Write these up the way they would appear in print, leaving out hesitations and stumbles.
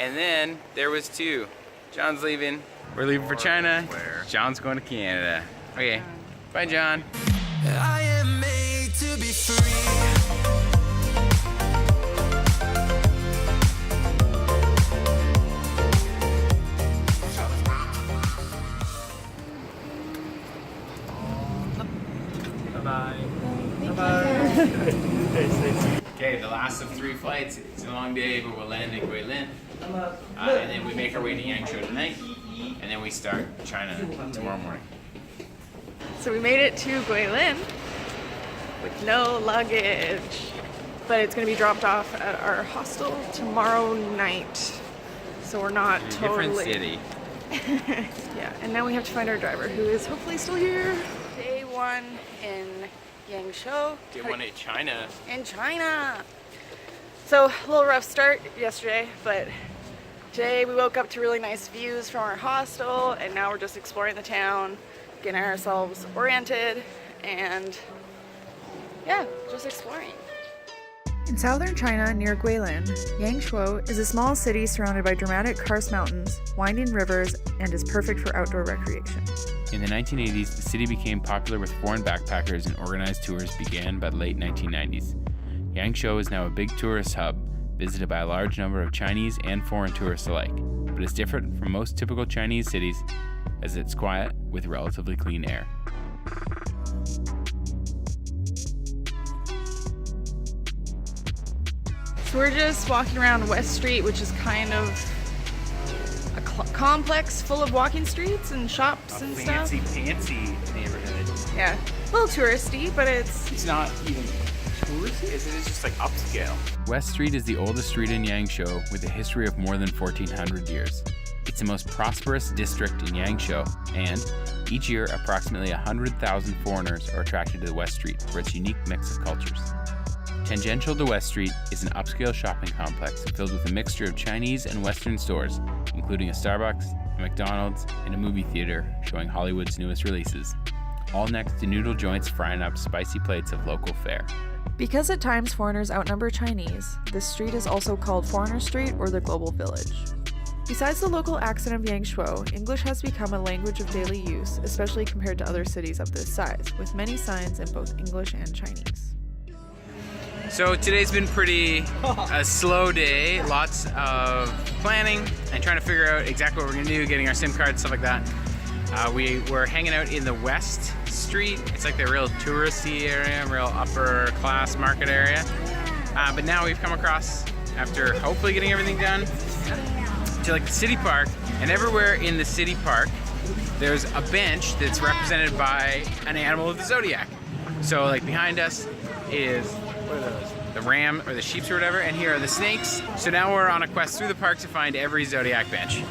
And then there was 2. John's leaving. We're leaving for China. John's going to Canada. Okay, bye John. I am made to be free. Okay, the last of 3 flights. It's a long day, but we'll land in Guilin. And then we make our way to Yangshuo tonight. And then we start China tomorrow morning. So we made it to Guilin with no luggage. But it's going to be dropped off at our hostel tomorrow night. So we're not in a totally... different city. Yeah, and now we have to find our driver, who is hopefully still here. Day 1 in Yangshuo. Day 1 in China. In China. So a little rough start yesterday, but today we woke up to really nice views from our hostel, and now we're just exploring the town, getting ourselves oriented, and yeah, just exploring. In southern China, near Guilin, Yangshuo is a small city surrounded by dramatic karst mountains, winding rivers, and is perfect for outdoor recreation. In the 1980s, the city became popular with foreign backpackers and organized tours began by the late 1990s. Yangshuo is now a big tourist hub, visited by a large number of Chinese and foreign tourists alike, but is different from most typical Chinese cities as it's quiet with relatively clean air. So we're just walking around West Street, which is kind of a complex full of walking streets and shops and stuff. Fancy neighborhood. Yeah, a little touristy, but it's not even touristy, it's just like upscale. West Street is the oldest street in Yangshuo with a history of more than 1,400 years. It's the most prosperous district in Yangshuo, and each year approximately 100,000 foreigners are attracted to the West Street for its unique mix of cultures. Tangential to West Street is an upscale shopping complex filled with a mixture of Chinese and Western stores, including a Starbucks, a McDonald's, and a movie theater showing Hollywood's newest releases, all next to noodle joints frying up spicy plates of local fare. because at times foreigners outnumber Chinese, this street is also called Foreigner Street or the Global Village. Besides the local accent of Yangshuo, English has become a language of daily use, especially compared to other cities of this size, with many signs in both English and Chinese. So today's been a slow day, lots of planning and trying to figure out exactly what we're gonna do, getting our SIM card, stuff like that. We were hanging out in the West Street. It's like the real touristy area, real upper class market area. But now we've come across, after hopefully getting everything done, to like the city park, and everywhere in the city park there's a bench that's represented by an animal of the zodiac. So like behind us is, what are those? The ram or the sheep or whatever, and here are the snakes. So now we're on a quest through the park to find every zodiac bench.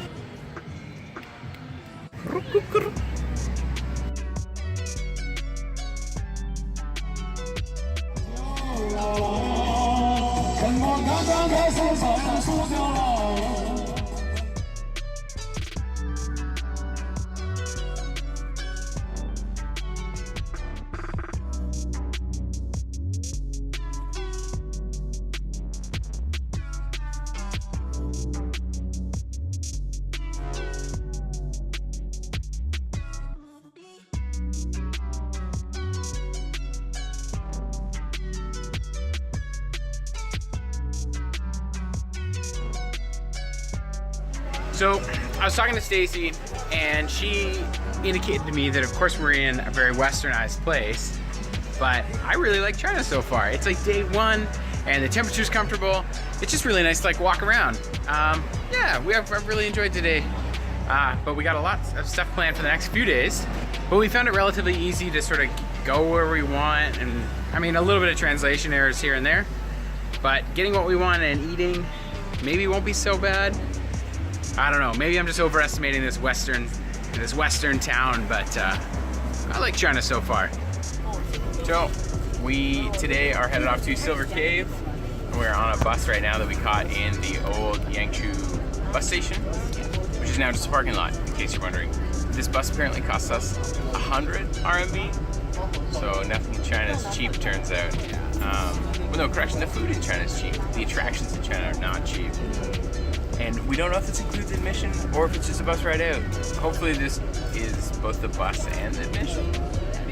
So I was talking to Stacy, and she indicated to me that of course we're in a very westernized place, but I really like China so far. It's like day one and the temperature's comfortable. It's just really nice to like walk around. Yeah, I've really enjoyed today. But we got a lot of stuff planned for the next few days. But we found it relatively easy to sort of go where we want, and I mean a little bit of translation errors here and there, but getting what we want and eating maybe won't be so bad. I don't know, maybe I'm just overestimating this western town, but I like China so far. So we today are headed off to Silver Cave. We're on a bus right now that we caught in the old Yangshuo bus station, which is now just a parking lot, in case you're wondering. This bus apparently costs us 100 RMB, so nothing in China is cheap, turns out. Well, no, correction, the food in China is cheap. The attractions in China are not cheap. And we don't know if this includes admission or if it's just a bus ride out. Hopefully this is both the bus and the admission.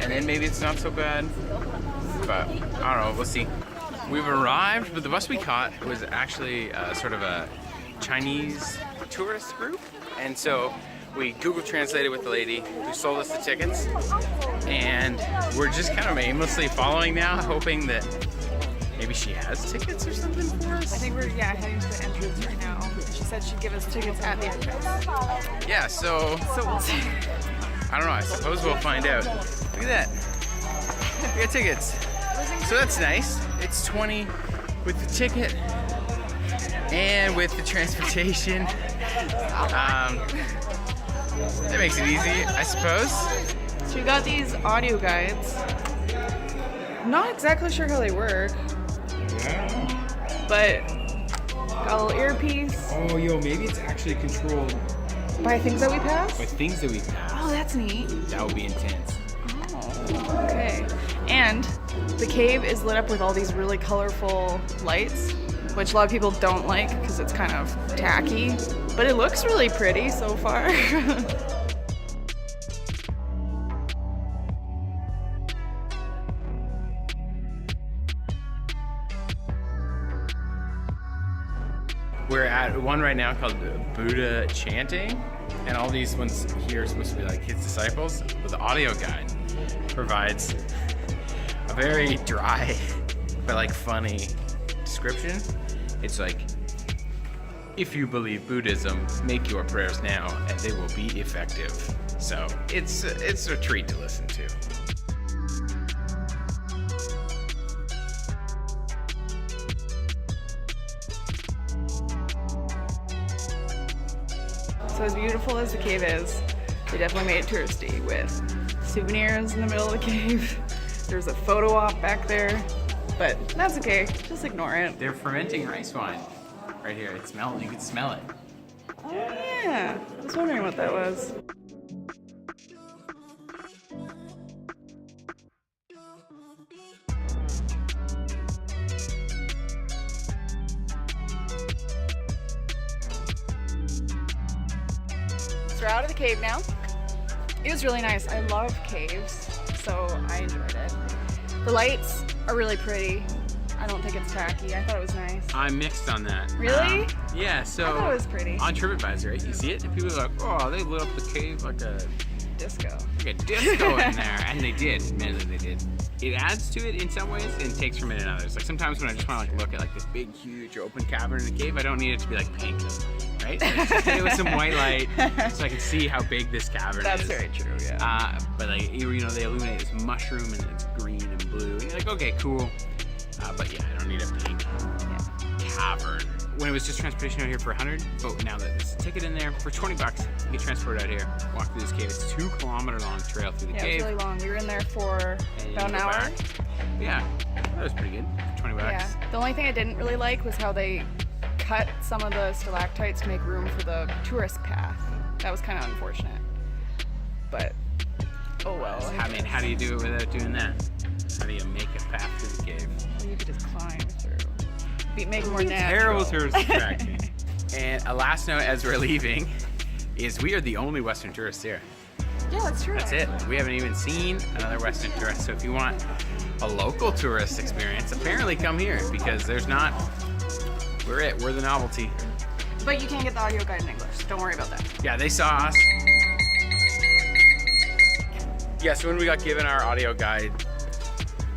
And then maybe it's not so bad. But I don't know, we'll see. We've arrived, but the bus we caught was actually sort of a Chinese tourist group. And so we Google translated with the lady who sold us the tickets. And we're just kind of aimlessly following now, hoping that maybe she has tickets or something for us. I think we're heading to the entrance right now. She said she'd give us tickets at the entrance. Yeah, so we'll see. I don't know, I suppose we'll find out. Look at that. We got tickets. So that's nice. It's 20 with the ticket and with the transportation. That makes it easy, I suppose. So we got these audio guides. Not exactly sure how they work. Yeah. But got a little earpiece. Oh, yo, maybe it's actually controlled By things that we pass? by things that we pass. Oh, that's neat. That would be intense. Oh, okay. And the cave is lit up with all these really colorful lights, which a lot of people don't like because it's kind of tacky, but it looks really pretty so far. We're at one right now called Buddha Chanting, and all these ones here are supposed to be like his disciples, but the audio guide provides a very dry but like funny description. It's like, if you believe Buddhism, make your prayers now and they will be effective. So it's a treat to listen to. So as beautiful as the cave is, they definitely made it touristy with souvenirs in the middle of the cave. There's a photo op back there, but that's okay. Just ignore it. They're fermenting rice wine right here. It's smelling. You can smell it. Oh yeah, I was wondering what that was. So we're out of the cave now. It was really nice. I love caves, so I enjoyed it. The lights are really pretty. I don't think it's tacky. I thought it was nice. I'm mixed on that. Really? Yeah, so I thought it was pretty. on TripAdvisor, right, you see it, and people are like, oh, they lit up the cave like a Disco. disco in there, and they did. Admittedly, they did. It adds to it in some ways and takes from it in others. Like sometimes when I just want to like look at like this big, huge, open cavern in a cave, I don't need it to be like pink, right? Like, just hit it with some white light so I can see how big this cavern That's is. very true, yeah. But like you know, they illuminate this mushroom and it's green and blue, and you're like, okay, cool. But yeah, I don't need a pink cavern. When it was just transportation out here for 100, but now that there's a ticket in there for 20 bucks, you get transported out here, walk through this cave. It's a 2-kilometer long trail through the Yeah, cave. it's really long. We were in there for And about you an go hour. back. Yeah, that was pretty good. 20 bucks. Yeah. The only thing I didn't really like was how they cut some of the stalactites to make room for the tourist path. That was kind of unfortunate. But, oh well. I mean, how do you do it without doing that? How do you make a path through the cave? You could just climb through. Make it more natural. Terrible tourist attraction. And a last note as we're leaving is we are the only Western tourists here. Yeah, that's true. That's it. We haven't even seen another Western tourist. So if you want a local tourist experience, apparently come here because there's not. We're it. We're the novelty. But you can't get the audio guide in English. Don't worry about that. Yeah, they saw us. Yeah, so when we got given our audio guide,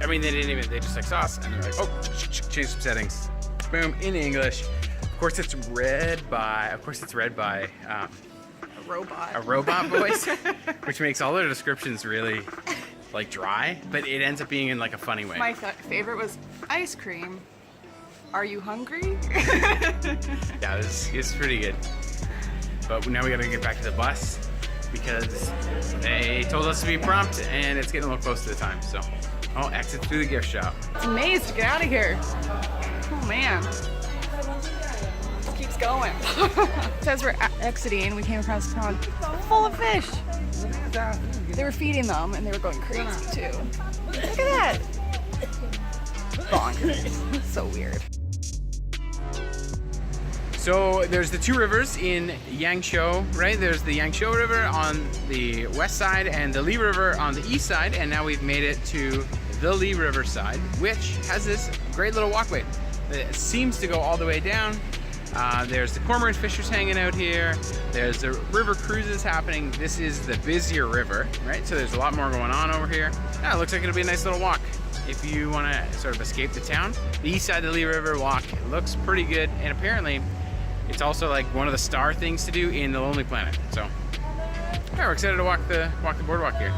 I mean, they just like saw us and they're like, oh, change some settings. Boom, in English. Of course, it's read by A robot. a robot voice, which makes all their descriptions really like dry, but it ends up being in like a funny way. My favorite was ice cream. Are you hungry? Yeah, it's pretty good. But now we gotta get back to the bus because they told us to be prompt and it's getting a little close to the time. So I'll exit through the gift shop. It's a maze to get out of here. Oh man. It keeps going. As we're exiting, we came across a pond full of fish. They were feeding them and they were going crazy too. Look at that. Bonkers. So weird. So there's the two rivers in Yangshuo, right? There's the Yangshuo River on the west side and the Li River on the east side, and now we've made it to the Li River side, which has this great little walkway that seems to go all the way down. There's the cormorant fishers hanging out here. There's the river cruises happening. This is the busier river, right? So there's a lot more going on over here. Yeah, it looks like it'll be a nice little walk if you want to sort of escape the town. The east side of the Li River walk looks pretty good, and apparently it's also like one of the star things to do in the Lonely Planet. So yeah, we're excited to walk the boardwalk here.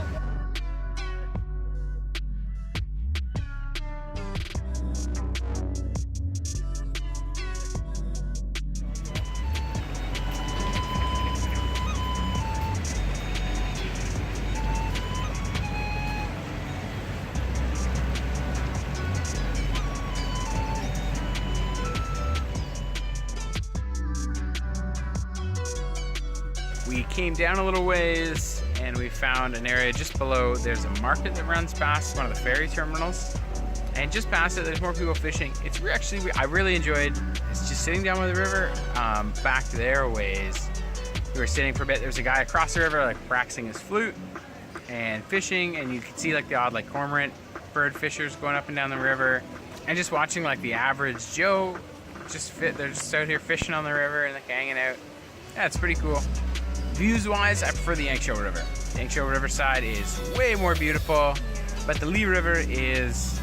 We came down a little ways and we found an area just below. There's a market that runs past one of the ferry terminals, and just past it there's more people fishing. It's actually, I really enjoyed just sitting down by the river. Back there a ways, we were sitting for a bit. There's a guy across the river like practicing his flute and fishing, and you could see like the odd like cormorant bird fishers going up and down the river, and just watching like the average Joe they're just out here fishing on the river and like hanging out. Yeah, it's pretty cool. Views wise, I prefer the Yangshuo River. The Yangshuo River side is way more beautiful, but the Li River is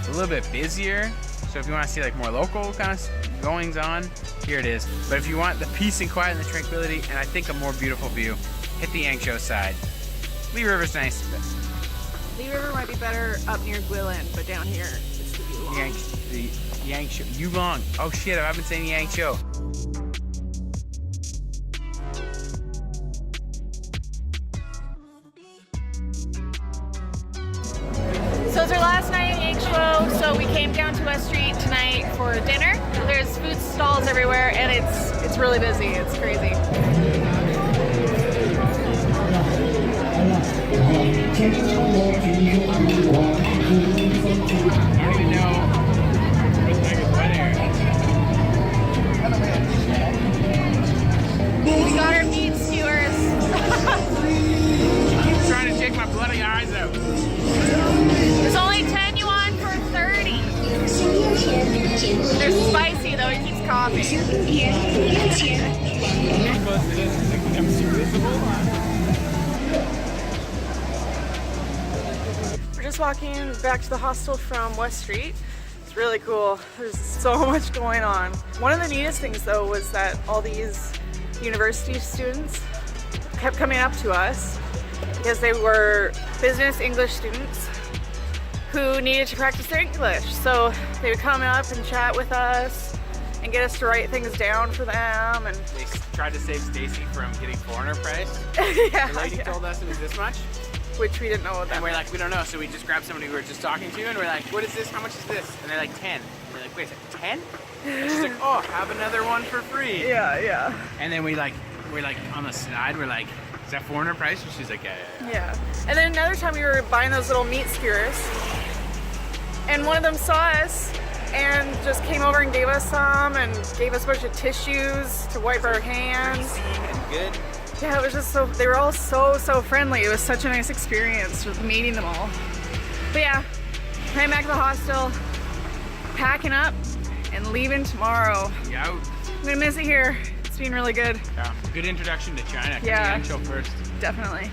a little bit busier. So if you want to see like more local kind of goings on, here it is. But if you want the peace and quiet and the tranquility, and I think a more beautiful view, hit the Yangshuo side. Li River's nice. Li River might be better up near Guilin, but down here it's the Yulong. The Yangshuo, Yulong. Oh shit, I've been saying Yangshuo. So it's our last night in Yangshuo, so we came down to West Street tonight for dinner. There's food stalls everywhere, and it's really busy. It's crazy. I don't even know what's like a wet area. We got our meat skewers. Keep trying to take my bloody eyes out. There's only 10 yuan for 30. They're spicy though, he keeps coughing. We're just walking back to the hostel from West Street. It's really cool. There's so much going on. One of the neatest things though was that all these university students kept coming up to us because they were business English students who needed to practice their English. So they would come up and chat with us and get us to write things down for them. And they tried to save Stacy from getting foreigner price. yeah, The lady told us it was this much, which we didn't know what that and we're meant. like, we don't know. So we just grabbed somebody we were just talking to, and we're like, what is this? How much is this? And they're like 10. And we're like, wait a second, 10? And she's like, oh, have another one for free. Yeah. And then we're like on the side, we're like, is that foreigner price? And she's like, yeah. Yeah. And then another time we were buying those little meat skewers, and one of them saw us and just came over and gave us some and gave us a bunch of tissues to wipe our hands. And good. Yeah, it was just so, they were all so friendly. It was such a nice experience with meeting them all. But yeah, heading back to the hostel, packing up and leaving tomorrow. Yeah. I'm gonna miss it here. It's been really good. Yeah. Good introduction to China. Yeah. Yangshuo first. Definitely.